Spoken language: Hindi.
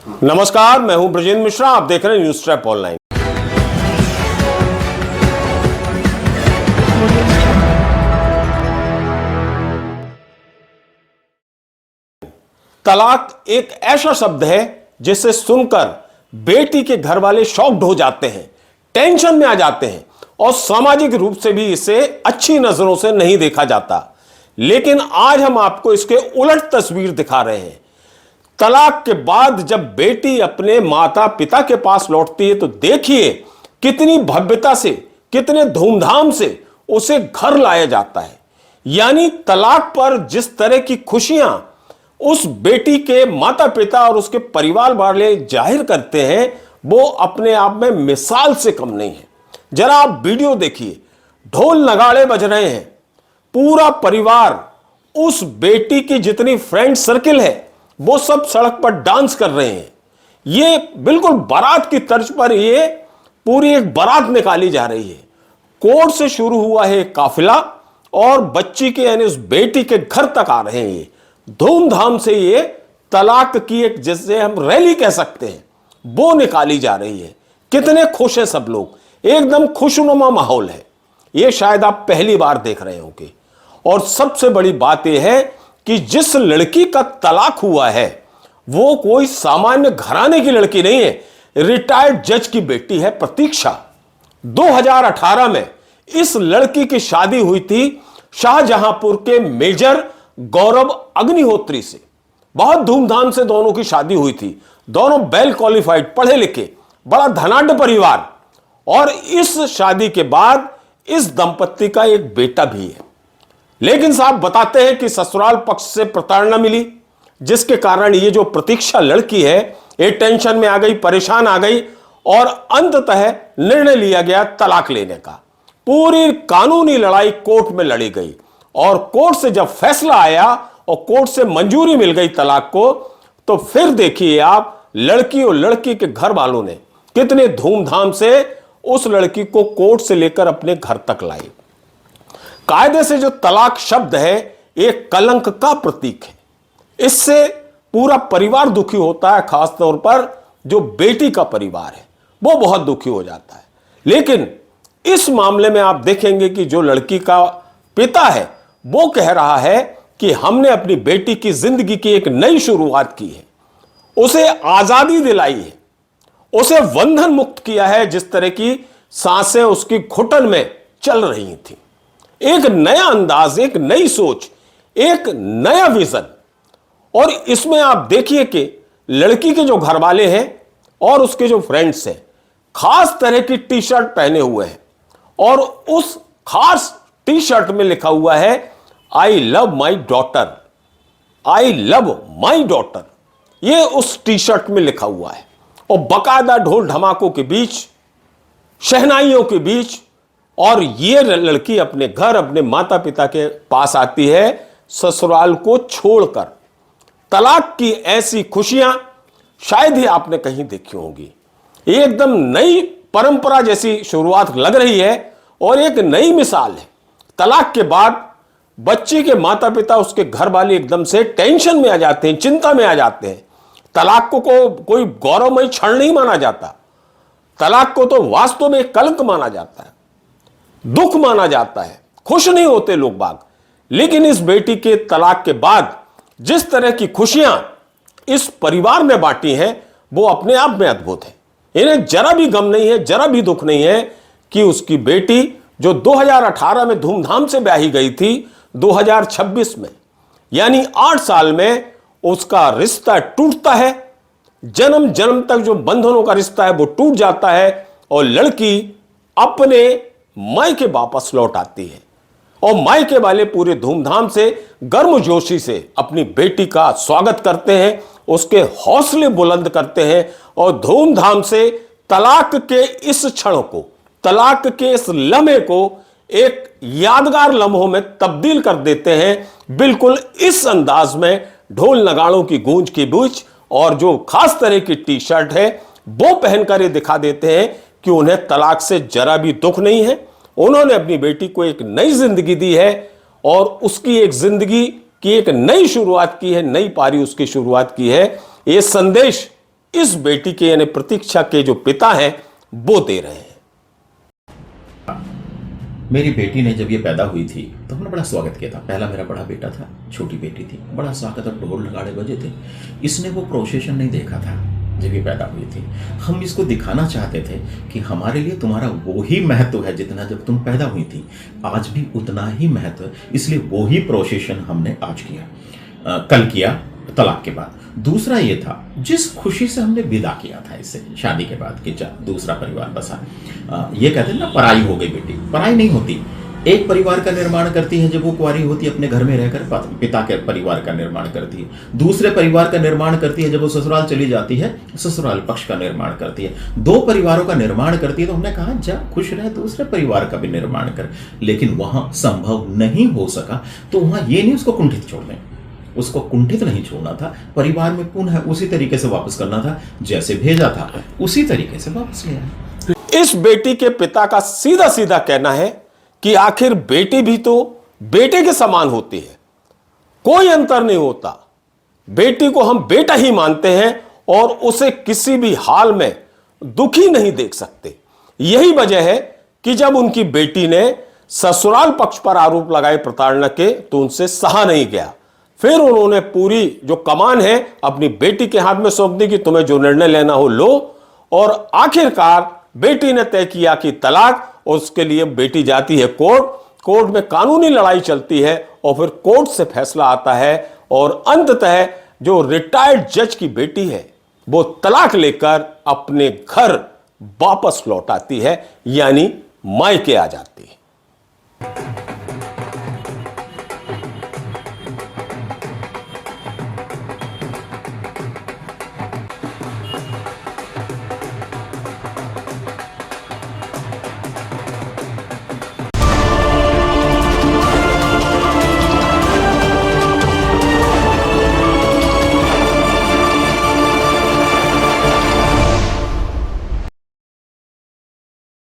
नमस्कार, मैं हूं ब्रजेंद्र मिश्रा। आप देख रहे हैं न्यूज़ ट्रैप ऑनलाइन। तलाक एक ऐसा शब्द है जिसे सुनकर बेटी के घर वाले शॉक्ड हो जाते हैं, टेंशन में आ जाते हैं और सामाजिक रूप से भी इसे अच्छी नजरों से नहीं देखा जाता। लेकिन आज हम आपको इसके उलट तस्वीर दिखा रहे हैं। तलाक के बाद जब बेटी अपने माता पिता के पास लौटती है तो देखिए कितनी भव्यता से, कितने धूमधाम से उसे घर लाया जाता है। यानी तलाक पर जिस तरह की खुशियां उस बेटी के माता पिता और उसके परिवार वाले जाहिर करते हैं, वो अपने आप में मिसाल से कम नहीं है। जरा आप वीडियो देखिए, ढोल नगाड़े बज रहे हैं, पूरा परिवार, उस बेटी की जितनी फ्रेंड सर्किल है वो सब सड़क पर डांस कर रहे हैं। ये बिल्कुल बारात की तर्ज पर ये पूरी एक बारात निकाली जा रही है। कोर्ट से शुरू हुआ है काफिला और बच्ची के यानी उस बेटी के घर तक आ रहे हैं। ये धूमधाम से ये तलाक की एक, जैसे हम रैली कह सकते हैं, वो निकाली जा रही है। कितने खुश हैं सब लोग, एकदम खुशनुमा माहौल है। ये शायद आप पहली बार देख रहे होंगे। और सबसे बड़ी बात यह है कि जिस लड़की का तलाक हुआ है वो कोई सामान्य घराने की लड़की नहीं है, रिटायर्ड जज की बेटी है प्रतीक्षा। 2018 में इस लड़की की शादी हुई थी शाहजहांपुर के मेजर गौरव अग्निहोत्री से। बहुत धूमधाम से दोनों की शादी हुई थी। दोनों वेल क्वालिफाइड, पढ़े लिखे, बड़ा धनाढ्य परिवार। और इस शादी के बाद इस दंपत्ति का एक बेटा भी है। लेकिन साहब बताते हैं कि ससुराल पक्ष से प्रताड़ना मिली, जिसके कारण ये जो प्रतीक्षा लड़की है ये टेंशन में आ गई, परेशान आ गई और अंततः निर्णय लिया गया तलाक लेने का। पूरी कानूनी लड़ाई कोर्ट में लड़ी गई और कोर्ट से जब फैसला आया और कोर्ट से मंजूरी मिल गई तलाक को, तो फिर देखिए आप लड़की और लड़की के घर वालों ने कितने धूमधाम से उस लड़की को कोर्ट से लेकर अपने घर तक लाई। कायदे से जो तलाक शब्द है एक कलंक का प्रतीक है। इससे पूरा परिवार दुखी होता है, खासतौर पर जो बेटी का परिवार है वो बहुत दुखी हो जाता है। लेकिन इस मामले में आप देखेंगे कि जो लड़की का पिता है वो कह रहा है कि हमने अपनी बेटी की जिंदगी की एक नई शुरुआत की है, उसे आजादी दिलाई है, उसे बंधन मुक्त किया है। जिस तरह की सांसें उसकी घुटन में चल रही थी, एक नया अंदाज, एक नई सोच, एक नया विजन। और इसमें आप देखिए कि लड़की के जो घर वाले हैं और उसके जो फ्रेंड्स हैं खास तरह की टी शर्ट पहने हुए हैं और उस खास टी शर्ट में लिखा हुआ है I love my daughter, I love my daughter. ये उस टी शर्ट में लिखा हुआ है और बाकायदा ढोल धमाकों के बीच, शहनाइयों के बीच, और ये लड़की अपने घर, अपने माता पिता के पास आती है ससुराल को छोड़कर। तलाक की ऐसी खुशियां शायद ही आपने कहीं देखी होंगी। एकदम नई परंपरा जैसी शुरुआत लग रही है और एक नई मिसाल है। तलाक के बाद बच्ची के माता पिता, उसके घर वाले एकदम से टेंशन में आ जाते हैं, चिंता में आ जाते हैं। तलाक को कोई गौरवमयी क्षण नहीं माना जाता। तलाक को तो वास्तव में कलंक माना जाता है, दुख माना जाता है, खुश नहीं होते लोग बाग। लेकिन इस बेटी के तलाक के बाद जिस तरह की खुशियां इस परिवार में बांटी हैं वो अपने आप में अद्भुत है। इन्हें जरा भी गम नहीं है, जरा भी दुख नहीं है कि उसकी बेटी जो 2018 में धूमधाम से ब्याही गई थी, 2026 में यानी 8 साल में उसका रिश्ता टूटता है। जन्म जन्म तक जो बंधनों का रिश्ता है वो टूट जाता है और लड़की अपने मायके वापस लौट आती है और मायके वाले पूरे धूमधाम से, गर्मजोशी से अपनी बेटी का स्वागत करते हैं, उसके हौसले बुलंद करते हैं और धूमधाम से तलाक के इस क्षण को, तलाक के इस लम्हे को एक यादगार लम्हों में तब्दील कर देते हैं। बिल्कुल इस अंदाज में ढोल नगाड़ों की गूंज के बीच और जो खास तरह की टी शर्ट है वो पहनकर ये दिखा देते हैं कि उन्हें तलाक से जरा भी दुख नहीं है। उन्होंने अपनी बेटी को एक नई जिंदगी दी है और उसकी एक जिंदगी की एक नई शुरुआत की है, नई पारी उसकी शुरुआत की है। ये संदेश इस बेटी के यानी प्रतीक्षा के जो पिता हैं वो दे रहे हैं। मेरी बेटी ने जब ये पैदा हुई थी तो हमने बड़ा स्वागत किया था। पहला मेरा बड़ा बेटा था, छोटी बेटी थी, बड़ा स्वागत और ढोल नगाड़े बजे थे। इसने वो प्रोसेशन नहीं देखा था जब ये पैदा हुई थी। हम इसको दिखाना चाहते थे कि हमारे लिए तुम्हारा वो ही महत्व है जितना जब तुम पैदा हुई थी, आज भी उतना ही महत्व, इसलिए वो ही प्रोसेशन हमने आज किया, कल किया तलाक के बाद। दूसरा ये था जिस खुशी से हमने विदा किया था इसे शादी के बाद कि दूसरा परिवार बसा। ये कहते हैं ना पराई हो गई बेटी, पराई नहीं होती। एक परिवार का निर्माण करती है जब वो कुंवारी होती है, अपने घर में रहकर पिता के परिवार का निर्माण करती है। दूसरे परिवार का निर्माण करती है जब वो ससुराल चली जाती है, ससुराल पक्ष का निर्माण करती है। दो परिवारों का निर्माण करती है। तो हमने कहा जा खुश रहे, दूसरे परिवार का भी निर्माण कर। लेकिन वहां संभव नहीं हो सका तो वहां ये नहीं उसको कुंठित छोड़ने, उसको कुंठित नहीं छोड़ना था, परिवार में पुनः उसी तरीके से वापस करना था, जैसे भेजा था उसी तरीके से वापस ले आए। इस बेटी के पिता का सीधा सीधा कहना है कि आखिर बेटी भी तो बेटे के समान होती है, कोई अंतर नहीं होता। बेटी को हम बेटा ही मानते हैं और उसे किसी भी हाल में दुखी नहीं देख सकते। यही वजह है कि जब उनकी बेटी ने ससुराल पक्ष पर आरोप लगाए प्रताड़ना के तो उनसे सहा नहीं गया। फिर उन्होंने पूरी जो कमान है अपनी बेटी के हाथ में सौंप दी कि तुम्हें जो निर्णय लेना हो लो। और आखिरकार बेटी ने तय किया कि तलाक, और उसके लिए बेटी जाती है कोर्ट में कानूनी लड़ाई चलती है और फिर कोर्ट से फैसला आता है और अंततः जो रिटायर्ड जज की बेटी है वो तलाक लेकर अपने घर वापस लौट आती है, यानी मायके आ जाती है।